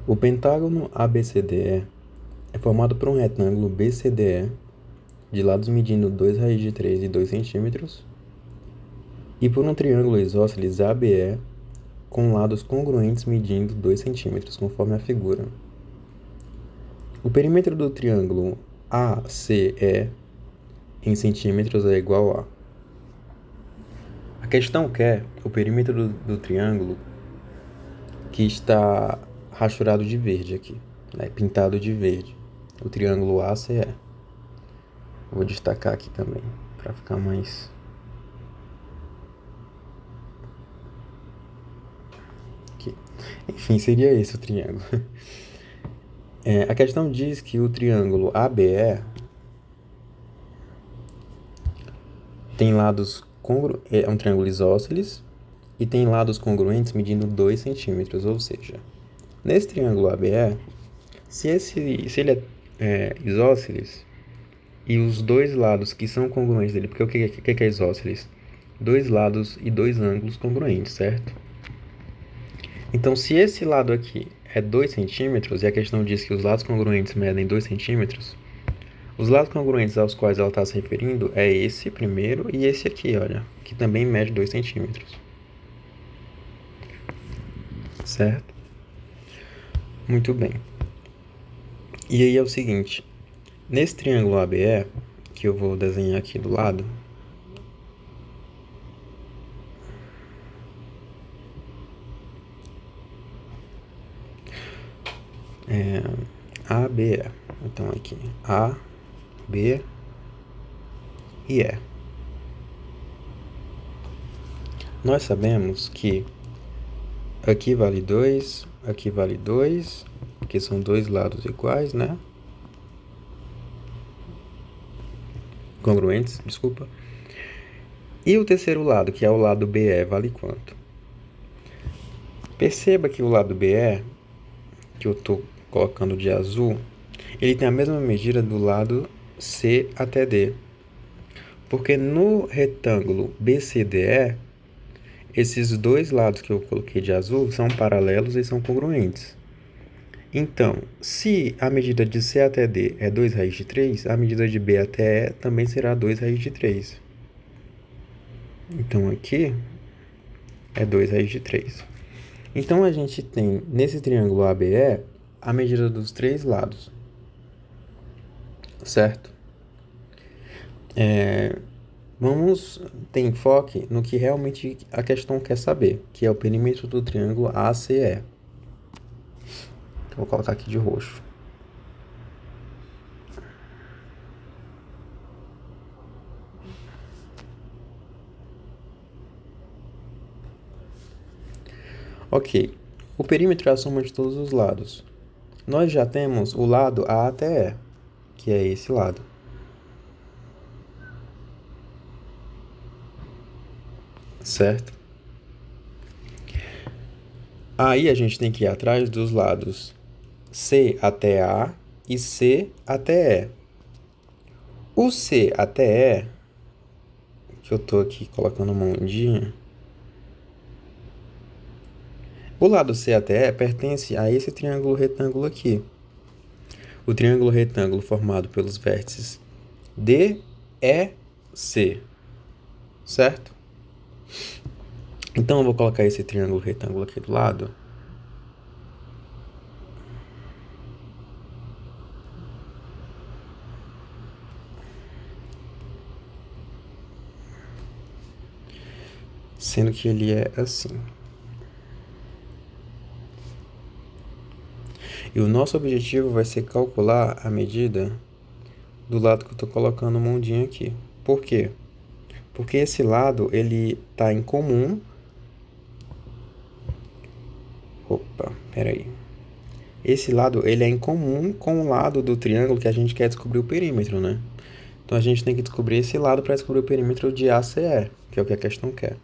O pentágono ABCDE é formado por um retângulo BCDE de lados medindo 2 raiz de 3 e 2 centímetros e por um triângulo isósceles ABE com lados congruentes medindo 2 centímetros, conforme a figura. O perímetro do triângulo ACE em centímetros é igual a... A questão quer o perímetro do triângulo que está rasturado de verde aqui, né? Pintado de verde, o triângulo ACE. Vou destacar aqui também, para ficar mais... Aqui. Enfim, seria esse o triângulo. A questão diz que o triângulo ABE tem lados é um triângulo isósceles e tem lados congruentes medindo 2 centímetros, ou seja, nesse triângulo ABE, se ele é isósceles e os dois lados que são congruentes dele, porque o que é isósceles? Dois lados e dois ângulos congruentes, certo? Então, se esse lado aqui é 2 centímetros, e a questão diz que os lados congruentes medem 2 centímetros, os lados congruentes aos quais ela está se referindo é esse primeiro e esse aqui, olha, que também mede 2 centímetros. Certo? Muito bem. E aí é o seguinte, nesse triângulo ABE, que eu vou desenhar aqui do lado, ABE. Então aqui, A, B e E. Nós sabemos que aqui vale 2, aqui vale 2, porque são dois lados iguais, né? Congruentes, desculpa. E o terceiro lado, que é o lado BE, vale quanto? Perceba que o lado BE, que eu estou colocando de azul, ele tem a mesma medida do lado C até D. Porque no retângulo BCDE, esses dois lados que eu coloquei de azul são paralelos e são congruentes. Então, se a medida de C até D é 2 raiz de 3, a medida de B até E também será 2 raiz de 3. Então, aqui é 2 raiz de 3. Então, a gente tem, nesse triângulo ABE, a medida dos três lados. Certo? Vamos ter enfoque no que realmente a questão quer saber, que é o perímetro do triângulo ACE. Então, vou colocar aqui de roxo. Ok, o perímetro é a soma de todos os lados. Nós já temos o lado A até E, que é esse lado. Certo? Aí a gente tem que ir atrás dos lados C até A e C até E. O C até E, que eu estou aqui colocando uma ondinha, o lado C até E pertence a esse triângulo retângulo aqui. O triângulo retângulo formado pelos vértices D, E, C. Certo? Então, eu vou colocar esse triângulo retângulo aqui do lado. Sendo que ele é assim. E o nosso objetivo vai ser calcular a medida do lado que eu estou colocando uma ondinha aqui. Por quê? Porque esse lado, ele está em comum. Opa, peraí. Esse lado, ele é em comum com o lado do triângulo que a gente quer descobrir o perímetro, né? Então, a gente tem que descobrir esse lado para descobrir o perímetro de ACE, que é o que a questão quer.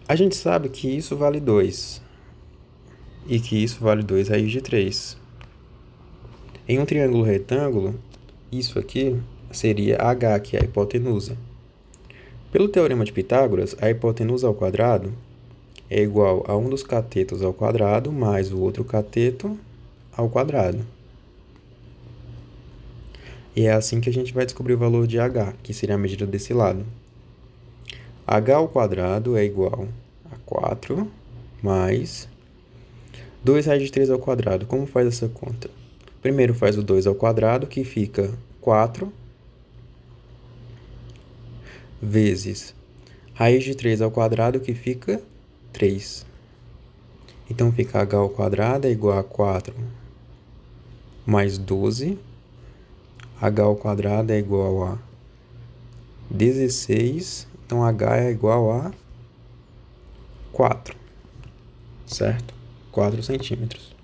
A gente sabe que isso vale 2 e que isso vale 2 raiz de 3. Em um triângulo retângulo, isso aqui seria H, que é a hipotenusa. Pelo teorema de Pitágoras, a hipotenusa ao quadrado é igual a um dos catetos ao quadrado mais o outro cateto ao quadrado. E é assim que a gente vai descobrir o valor de h, que seria a medida desse lado. h ao quadrado é igual a 4 mais 2 raiz de 3 ao quadrado. Como faz essa conta? Primeiro faz o 2 ao quadrado, que fica 4, vezes raiz de 3 ao quadrado, que fica 3. Então, fica h ao quadrado é igual a 4 mais 12. H ao quadrado é igual a 16. Então, h é igual a 4, certo? 4 centímetros.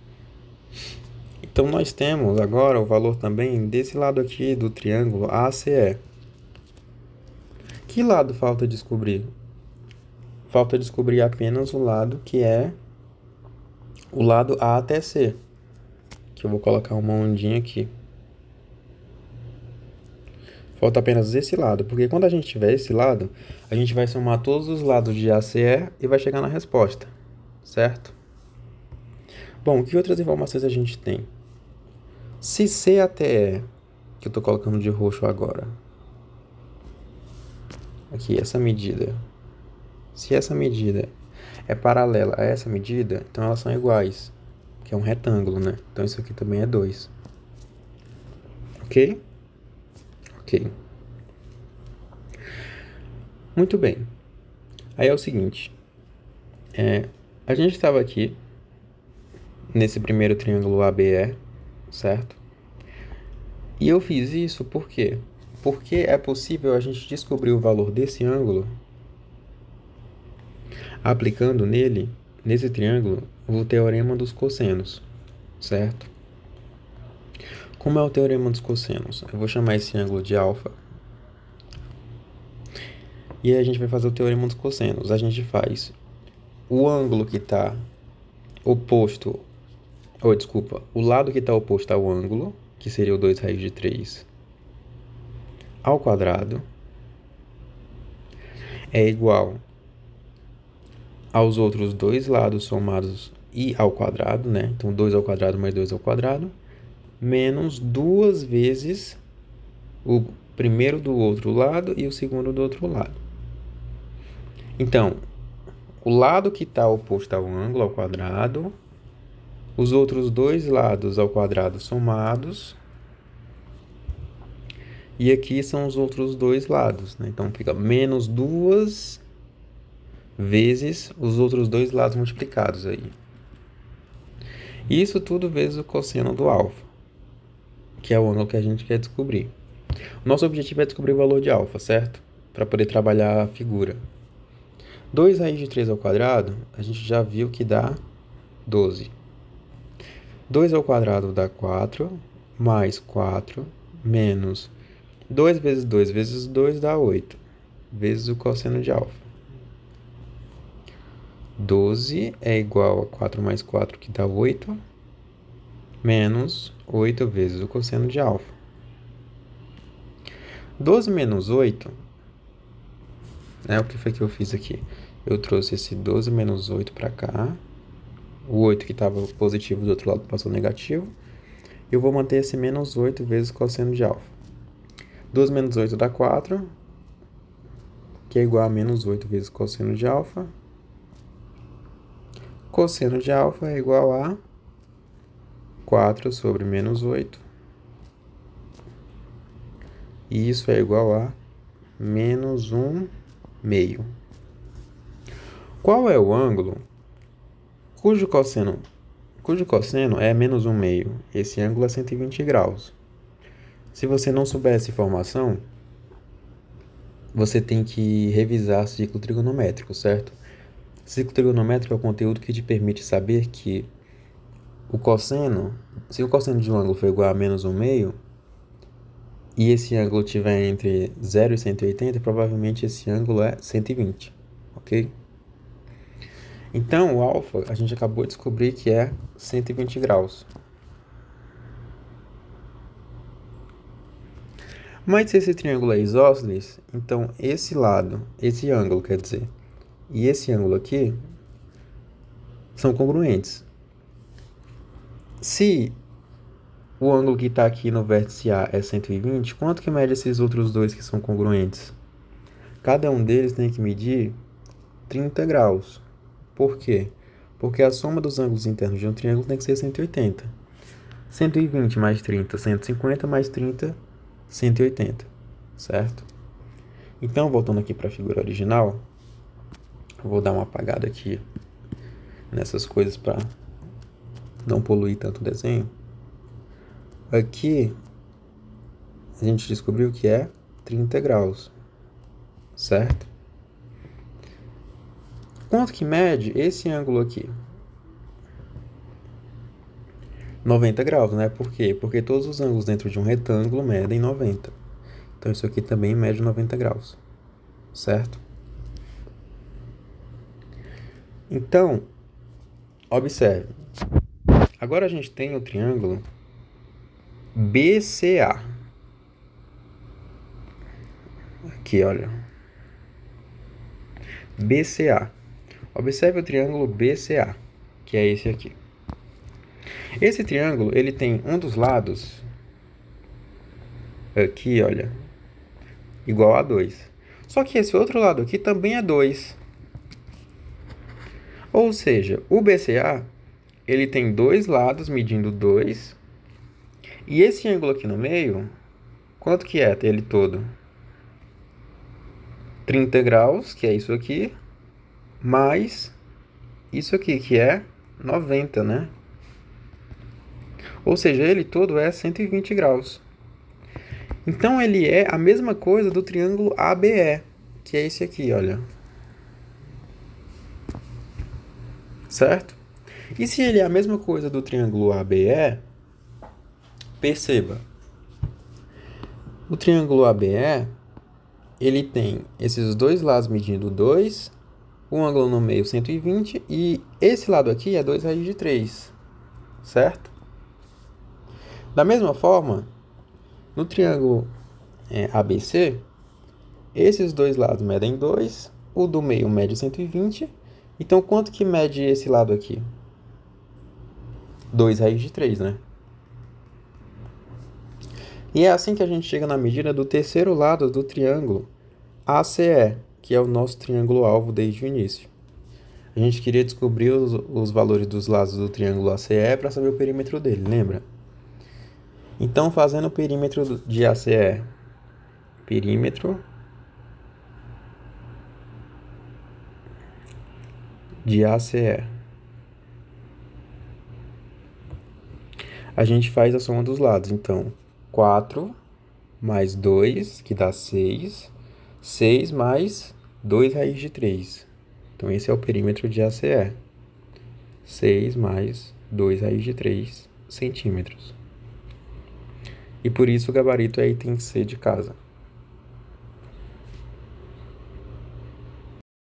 Então, nós temos agora o valor também desse lado aqui do triângulo ACE. Que lado falta descobrir? Falta descobrir apenas o lado que é o lado A até C, que eu vou colocar uma ondinha aqui. Falta apenas esse lado, porque quando a gente tiver esse lado, a gente vai somar todos os lados de ACE e vai chegar na resposta, certo? Bom, que outras informações a gente tem? Se C até E, que eu estou colocando de roxo agora, aqui, essa medida, se essa medida é paralela a essa medida, então elas são iguais, que é um retângulo, né? Então isso aqui também é 2. Ok? Ok. Muito bem. Aí é o seguinte, a gente estava aqui nesse primeiro triângulo ABE, certo? E eu fiz isso por quê? Porque é possível a gente descobrir o valor desse ângulo aplicando nele, nesse triângulo, o teorema dos cossenos, certo? Como é o teorema dos cossenos? Eu vou chamar esse ângulo de alfa. E aí a gente vai fazer o teorema dos cossenos. A gente faz o ângulo que está oposto, o lado que está oposto ao ângulo, que seria o 2 raiz de 3 ao quadrado, é igual aos outros dois lados somados e ao quadrado, né? Então, 2 ao quadrado mais 2 ao quadrado, menos 2 vezes o primeiro do outro lado e o segundo do outro lado. Então, o lado que está oposto ao ângulo, ao quadrado, os outros dois lados ao quadrado somados, e aqui são os outros dois lados, né? Então, fica menos 2 vezes os outros dois lados multiplicados aí. Isso tudo vezes o cosseno do alfa, que é o ângulo que a gente quer descobrir. O nosso objetivo é descobrir o valor de alfa, certo? Para poder trabalhar a figura. 2 raiz de 3 ao quadrado, a gente já viu que dá 12. 2 ao quadrado dá 4, mais 4, menos 2 vezes 2 vezes 2 dá 8, vezes o cosseno de alfa. 12 é igual a 4 mais 4, que dá 8, menos 8 vezes o cosseno de alfa. 12 menos 8, o que foi que eu fiz aqui? Eu trouxe esse 12 menos 8 para cá, o 8 que estava positivo do outro lado passou negativo, eu vou manter esse menos 8 vezes o cosseno de alfa. 12 menos 8 dá 4, que é igual a menos 8 vezes cosseno de alfa. Cosseno de alfa é igual a 4 sobre menos 8. E isso é igual a menos 1 meio. Qual é o ângulo cujo cosseno é menos 1 meio? Esse ângulo é 120 graus. Se você não souber essa informação, você tem que revisar ciclo trigonométrico, certo? Ciclo trigonométrico é o conteúdo que te permite saber que se o cosseno de um ângulo for igual a menos 1 meio, e esse ângulo estiver entre 0 e 180, provavelmente esse ângulo é 120, ok? Então, o alfa, a gente acabou de descobrir que é 120 graus. Mas se esse triângulo é isósceles, então esse ângulo, quer dizer, e esse ângulo aqui são congruentes. Se o ângulo que está aqui no vértice A é 120, quanto que mede esses outros dois que são congruentes? Cada um deles tem que medir 30 graus. Por quê? Porque a soma dos ângulos internos de um triângulo tem que ser 180. 120 mais 30, 150 mais 30, 180, certo? Então, voltando aqui para a figura original, eu vou dar uma apagada aqui nessas coisas para não poluir tanto o desenho. Aqui, a gente descobriu que é 30 graus, certo? Quanto que mede esse ângulo aqui? 90 graus, né? Por quê? Porque todos os ângulos dentro de um retângulo medem 90. Então, isso aqui também mede 90 graus, certo? Então, observe. Agora a gente tem o triângulo BCA. Aqui, olha. BCA. Observe o triângulo BCA, que é esse aqui. Esse triângulo, ele tem um dos lados, aqui, olha, igual a 2. Só que esse outro lado aqui também é 2. Ou seja, o BCA, ele tem dois lados medindo 2. E esse ângulo aqui no meio, quanto que é ele todo? 30 graus, que é isso aqui, mais isso aqui, que é 90, né? Ou seja, ele todo é 120 graus. Então, ele é a mesma coisa do triângulo ABE, que é esse aqui, olha. Certo? E se ele é a mesma coisa do triângulo ABE, perceba. O triângulo ABE, ele tem esses dois lados medindo 2, o ângulo no meio 120, e esse lado aqui é 2 raiz de 3, certo? Da mesma forma, no triângulo ABC, esses dois lados medem 2, o do meio mede 120, então quanto que mede esse lado aqui? 2 raiz de 3, né? E é assim que a gente chega na medida do terceiro lado do triângulo ACE, que é o nosso triângulo alvo desde o início. A gente queria descobrir os valores dos lados do triângulo ACE para saber o perímetro dele, lembra? Então, fazendo o perímetro de ACE, perímetro de ACE, a gente faz a soma dos lados. Então, 4 mais 2, que dá 6. 6 mais 2 raiz de 3. Então, esse é o perímetro de ACE. 6 mais 2 raiz de 3 centímetros. E por isso o gabarito aí tem que ser de casa.